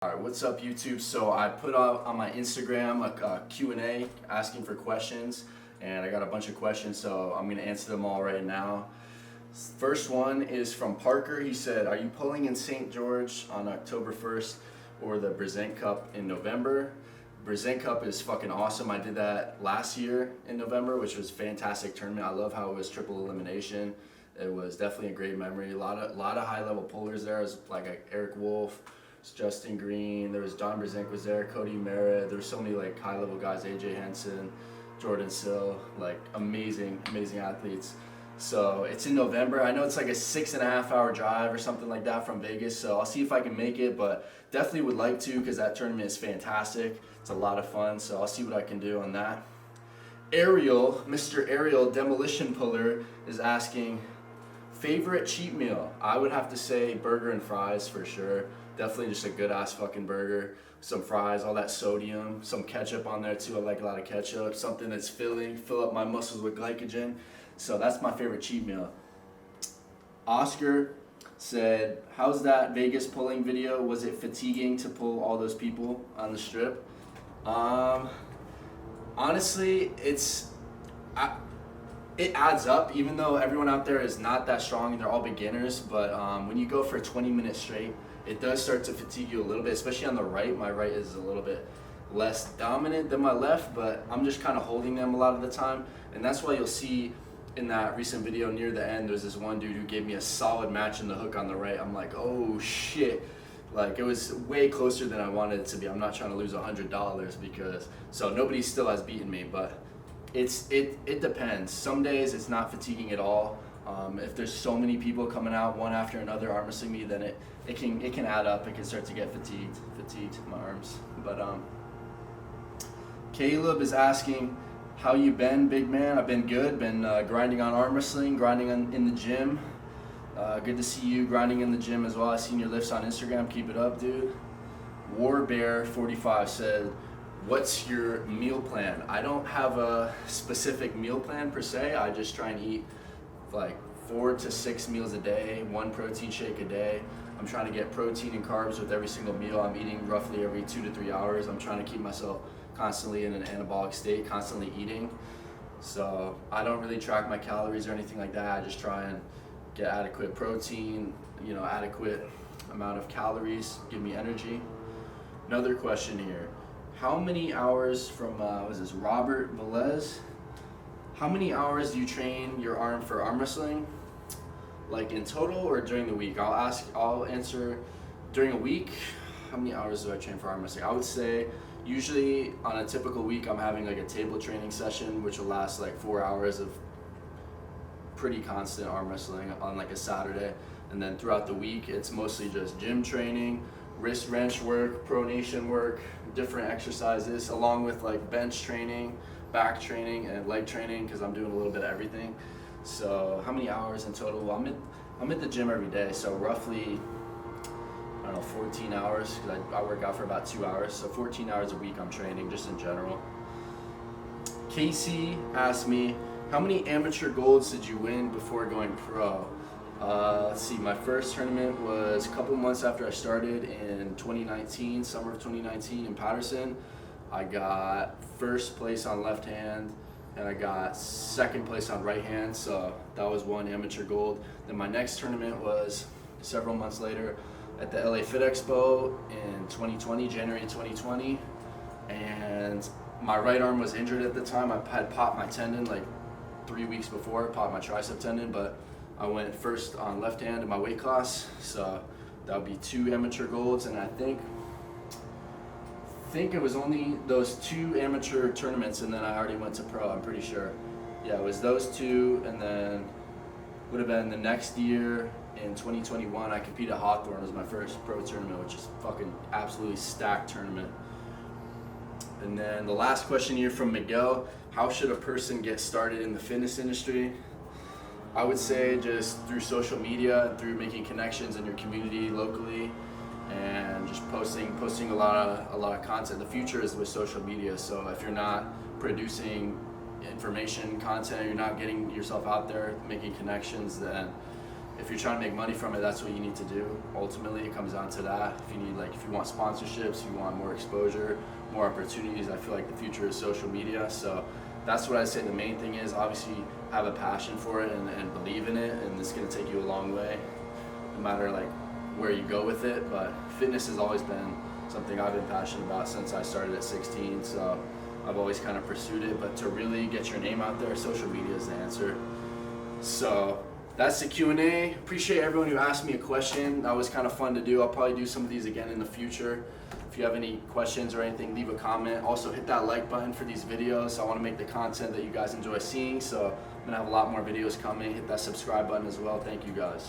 All right, what's up YouTube? So I put up on my Instagram a Q&A asking for questions, and I got a bunch of questions, so I'm gonna answer them all right now. First one is from Parker. He said, are you pulling in St. George on October 1st or the Brazent Cup in November? Brazent Cup is fucking awesome. I did that last year in November, which was a fantastic tournament. I love how it was triple elimination. It was definitely a great memory. A lot of high level pullers there. It was like Eric Wolf, Justin Green, there was Don Brzezinski was there, Cody Merritt, there were so many like high level guys, AJ Henson, Jordan Sill, like amazing athletes. So it's in November. I know it's like a 6.5 hour drive or something like that from Vegas, so I'll see if I can make it, but definitely would like to because that tournament is fantastic. It's a lot of fun, so I'll see what I can do on that. Ariel, Mr. Ariel Demolition Puller is asking, favorite cheat meal? I would have to say burger and fries for sure. Definitely just a good ass fucking burger, some fries, all that sodium, some ketchup on there too. I like a lot of ketchup, something that's filling, fill up my muscles with glycogen. So that's my favorite cheat meal. Oscar said, how's that Vegas pulling video? Was it fatiguing to pull all those people on the strip? Honestly, it adds up, even though everyone out there is not that strong and they're all beginners, but when you go for 20 minutes straight, it does start to fatigue you a little bit, especially on the right. My right is a little bit less dominant than my left, but I'm just kind of holding them a lot of the time. And that's why you'll see in that recent video near the end, there's this one dude who gave me a solid match in the hook on the right. I'm like, oh shit. Like, it was way closer than I wanted it to be. I'm not trying to lose $100 because, so nobody still has beaten me, but it depends. Some days it's not fatiguing at all. If there's so many people coming out one after another arm wrestling me, then it can add up. It can start to get fatigued my arms. But Caleb is asking, how you been, big man? I've been good. Been grinding on arm wrestling, grinding in the gym. Good to see you grinding in the gym as well. I seen your lifts on Instagram. Keep it up, dude. Warbear45 said, what's your meal plan? I don't have a specific meal plan per se. I just try and eat like 4 to 6 meals a day, 1 protein shake a day. I'm trying to get protein and carbs with every single meal. I'm eating roughly every 2 to 3 hours. I'm trying to keep myself constantly in an anabolic state, constantly eating. So I don't really track my calories or anything like that. I just try and get adequate protein, adequate amount of calories, give me energy. Another question here. How many hours from, Robert Velez? How many hours do you train your arm for arm wrestling? Like in total or during the week? I'll answer during a week. How many hours do I train for arm wrestling? I would say usually on a typical week I'm having like a table training session which will last like 4 hours of pretty constant arm wrestling on like a Saturday. And then throughout the week it's mostly just gym training, wrist wrench work, pronation work, different exercises along with like bench training, back training, and leg training because I'm doing a little bit of everything. So how many hours in total? Well, I'm at the gym every day, so roughly, I don't know, 14 hours because I work out for about 2 hours. So 14 hours a week I'm training just in general. Casey asked me, how many amateur golds did you win before going pro? Let's see, my first tournament was a couple months after I started in 2019, summer of 2019 in Patterson. I got first place on left hand and I got second place on right hand, so that was 1 amateur gold. Then my next tournament was several months later at the LA Fit Expo in 2020, January 2020, and my right arm was injured at the time. I had popped my tendon like 3 weeks before, popped my tricep tendon, but I went first on left hand in my weight class, so that would be 2 amateur golds, and I think it was only those 2 amateur tournaments and then I already went to pro, I'm pretty sure. Yeah, it was those 2, and then would have been the next year in 2021 I competed at Hawthorne. It was my first pro tournament, which is fucking absolutely stacked tournament. And then the last question here from Miguel, how should a person get started in the fitness industry? I would say just through social media, through making connections in your community locally, and just posting a lot of content. The future is with social media, so if you're not producing information, content, you're not getting yourself out there, making connections, then if you're trying to make money from it, that's what you need to do. Ultimately, it comes down to that. If you need, like, if you want sponsorships, you want more exposure, more opportunities, I feel like the future is social media. So that's what I say the main thing is. Obviously, have a passion for it and believe in it, and it's gonna take you a long way, no matter like where you go with it. But fitness has always been something I've been passionate about since I started at 16. So I've always kind of pursued it. But to really get your name out there, social media is the answer. So that's the Q&A. Appreciate everyone who asked me a question. That was kind of fun to do. I'll probably do some of these again in the future. If you have any questions or anything, leave a comment. Also hit that like button for these videos. I want to make the content that you guys enjoy seeing. So I'm gonna have a lot more videos coming. Hit that subscribe button as well. Thank you guys.